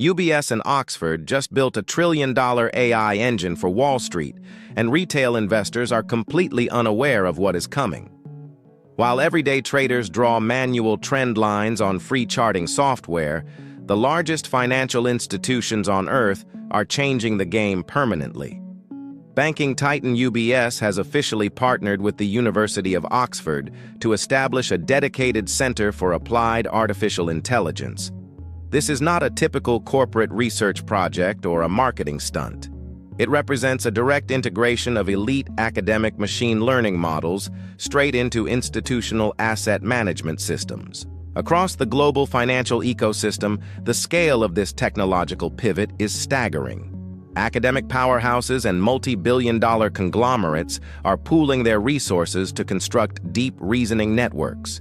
UBS and Oxford just built a trillion-dollar AI engine for Wall Street, and retail investors are completely unaware of what is coming. While everyday traders draw manual trend lines on free charting software, the largest financial institutions on Earth are changing the game permanently. Banking titan UBS has officially partnered with the University of Oxford to establish a dedicated Center for Applied Artificial Intelligence. This is not a typical corporate research project or a marketing stunt. It represents a direct integration of elite academic machine learning models straight into institutional asset management systems. Across the global financial ecosystem, the scale of this technological pivot is staggering. Academic powerhouses and multi-billion-dollar conglomerates are pooling their resources to construct deep reasoning networks.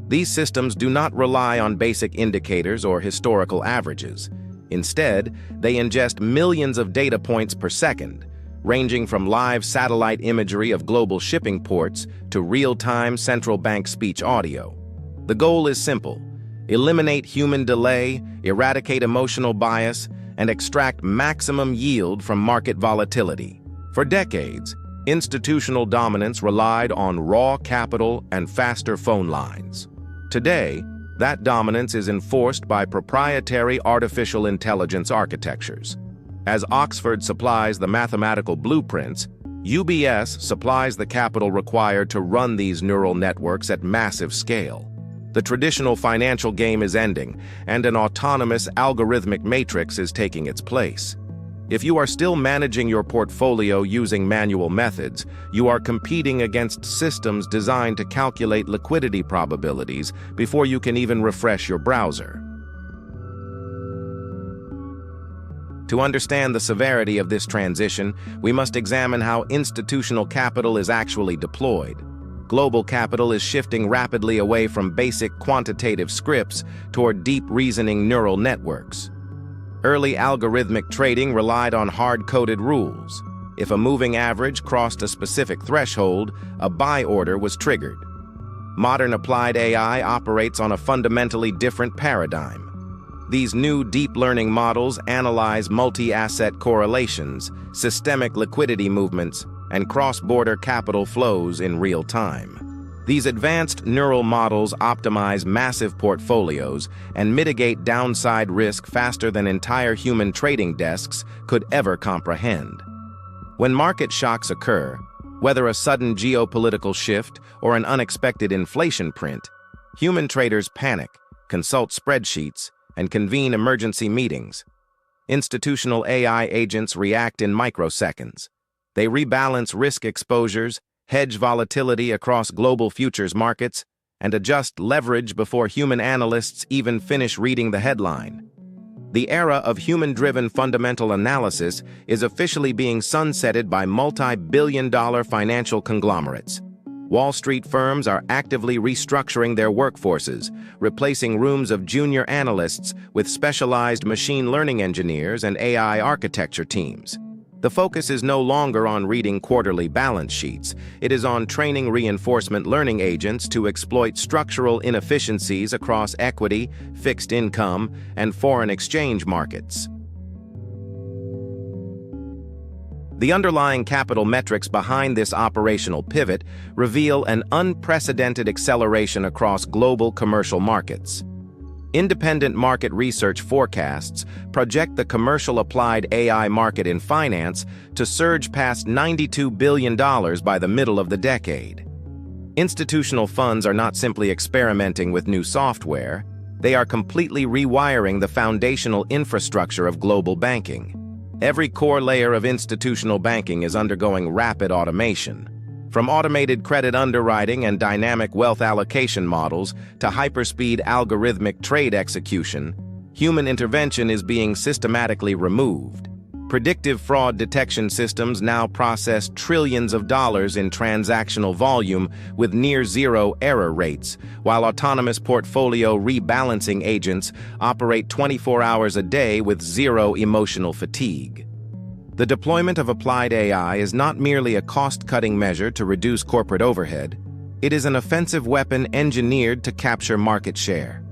These systems do not rely on basic indicators or historical averages. Instead, they ingest millions of data points per second, ranging from live satellite imagery of global shipping ports to real-time central bank speech audio. The goal is simple: eliminate human delay, eradicate emotional bias, and extract maximum yield from market volatility. For decades, institutional dominance relied on raw capital and faster phone lines. Today, that dominance is enforced by proprietary artificial intelligence architectures. As Oxford supplies the mathematical blueprints, UBS supplies the capital required to run these neural networks at massive scale. The traditional financial game is ending, and an autonomous algorithmic matrix is taking its place. If you are still managing your portfolio using manual methods, you are competing against systems designed to calculate liquidity probabilities before you can even refresh your browser. To understand the severity of this transition, we must examine how institutional capital is actually deployed. Global capital is shifting rapidly away from basic quantitative scripts toward deep reasoning neural networks. Early algorithmic trading relied on hard-coded rules. If a moving average crossed a specific threshold, a buy order was triggered. Modern applied AI operates on a fundamentally different paradigm. These new deep learning models analyze multi-asset correlations, systemic liquidity movements, and cross-border capital flows in real time. These advanced neural models optimize massive portfolios and mitigate downside risk faster than entire human trading desks could ever comprehend. When market shocks occur, whether a sudden geopolitical shift or an unexpected inflation print, human traders panic, consult spreadsheets, and convene emergency meetings. Institutional AI agents react in microseconds. They rebalance risk exposures, hedge volatility across global futures markets, and adjust leverage before human analysts even finish reading the headline. The era of human-driven fundamental analysis is officially being sunsetted by multi-billion-dollar financial conglomerates. Wall Street firms are actively restructuring their workforces, replacing rooms of junior analysts with specialized machine learning engineers and AI architecture teams. The focus is no longer on reading quarterly balance sheets. It is on training reinforcement learning agents to exploit structural inefficiencies across equity, fixed income, and foreign exchange markets. The underlying capital metrics behind this operational pivot reveal an unprecedented acceleration across global commercial markets. Independent market research forecasts project the commercial applied AI market in finance to surge past $92 billion by the middle of the decade. Institutional funds are not simply experimenting with new software, they are completely rewiring the foundational infrastructure of global banking. Every core layer of institutional banking is undergoing rapid automation. From automated credit underwriting and dynamic wealth allocation models to hyperspeed algorithmic trade execution, human intervention is being systematically removed. Predictive fraud detection systems now process trillions of dollars in transactional volume with near-zero error rates, while autonomous portfolio rebalancing agents operate 24 hours a day with zero emotional fatigue. The deployment of applied AI is not merely a cost-cutting measure to reduce corporate overhead. It is an offensive weapon engineered to capture market share.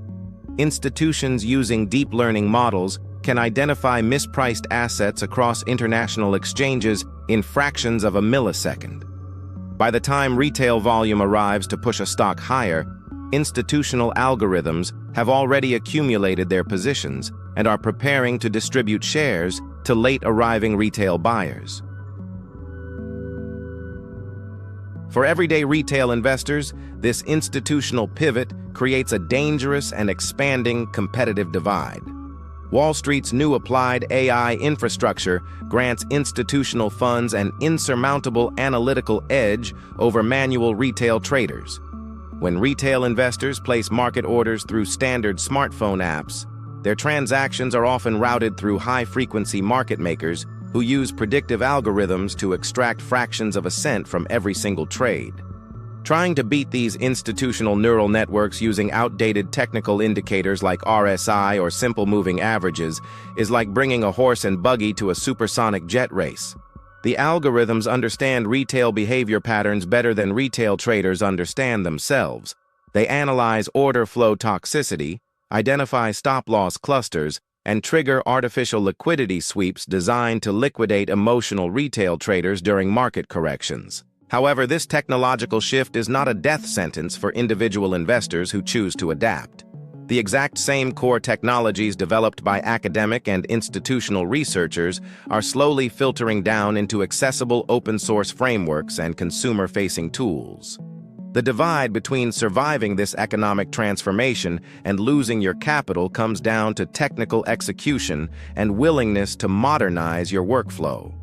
Institutions using deep learning models can identify mispriced assets across international exchanges in fractions of a millisecond. By the time retail volume arrives to push a stock higher, institutional algorithms have already accumulated their positions and are preparing to distribute shares to late-arriving retail buyers. For everyday retail investors, this institutional pivot creates a dangerous and expanding competitive divide. Wall Street's new applied AI infrastructure grants institutional funds an insurmountable analytical edge over manual retail traders. When retail investors place market orders through standard smartphone apps, their transactions are often routed through high-frequency market makers who use predictive algorithms to extract fractions of a cent from every single trade. Trying to beat these institutional neural networks using outdated technical indicators like RSI or simple moving averages is like bringing a horse and buggy to a supersonic jet race. The algorithms understand retail behavior patterns better than retail traders understand themselves. They analyze order flow toxicity, identify stop-loss clusters, and trigger artificial liquidity sweeps designed to liquidate emotional retail traders during market corrections. However, this technological shift is not a death sentence for individual investors who choose to adapt. The exact same core technologies developed by academic and institutional researchers are slowly filtering down into accessible open-source frameworks and consumer-facing tools. The divide between surviving this economic transformation and losing your capital comes down to technical execution and willingness to modernize your workflow.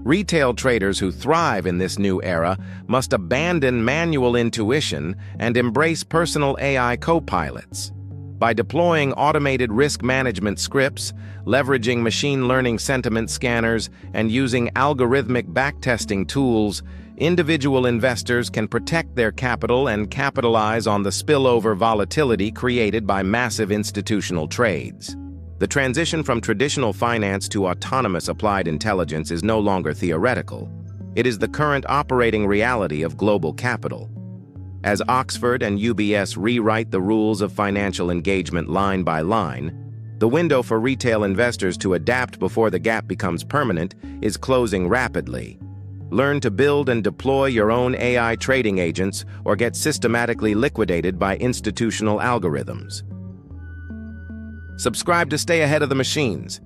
Retail traders who thrive in this new era must abandon manual intuition and embrace personal AI copilots. By deploying automated risk management scripts, leveraging machine learning sentiment scanners, and using algorithmic backtesting tools, individual investors can protect their capital and capitalize on the spillover volatility created by massive institutional trades. The transition from traditional finance to autonomous applied intelligence is no longer theoretical. It is the current operating reality of global capital. As Oxford and UBS rewrite the rules of financial engagement line by line, the window for retail investors to adapt before the gap becomes permanent is closing rapidly. Learn to build and deploy your own AI trading agents or get systematically liquidated by institutional algorithms. Subscribe to stay ahead of the machines.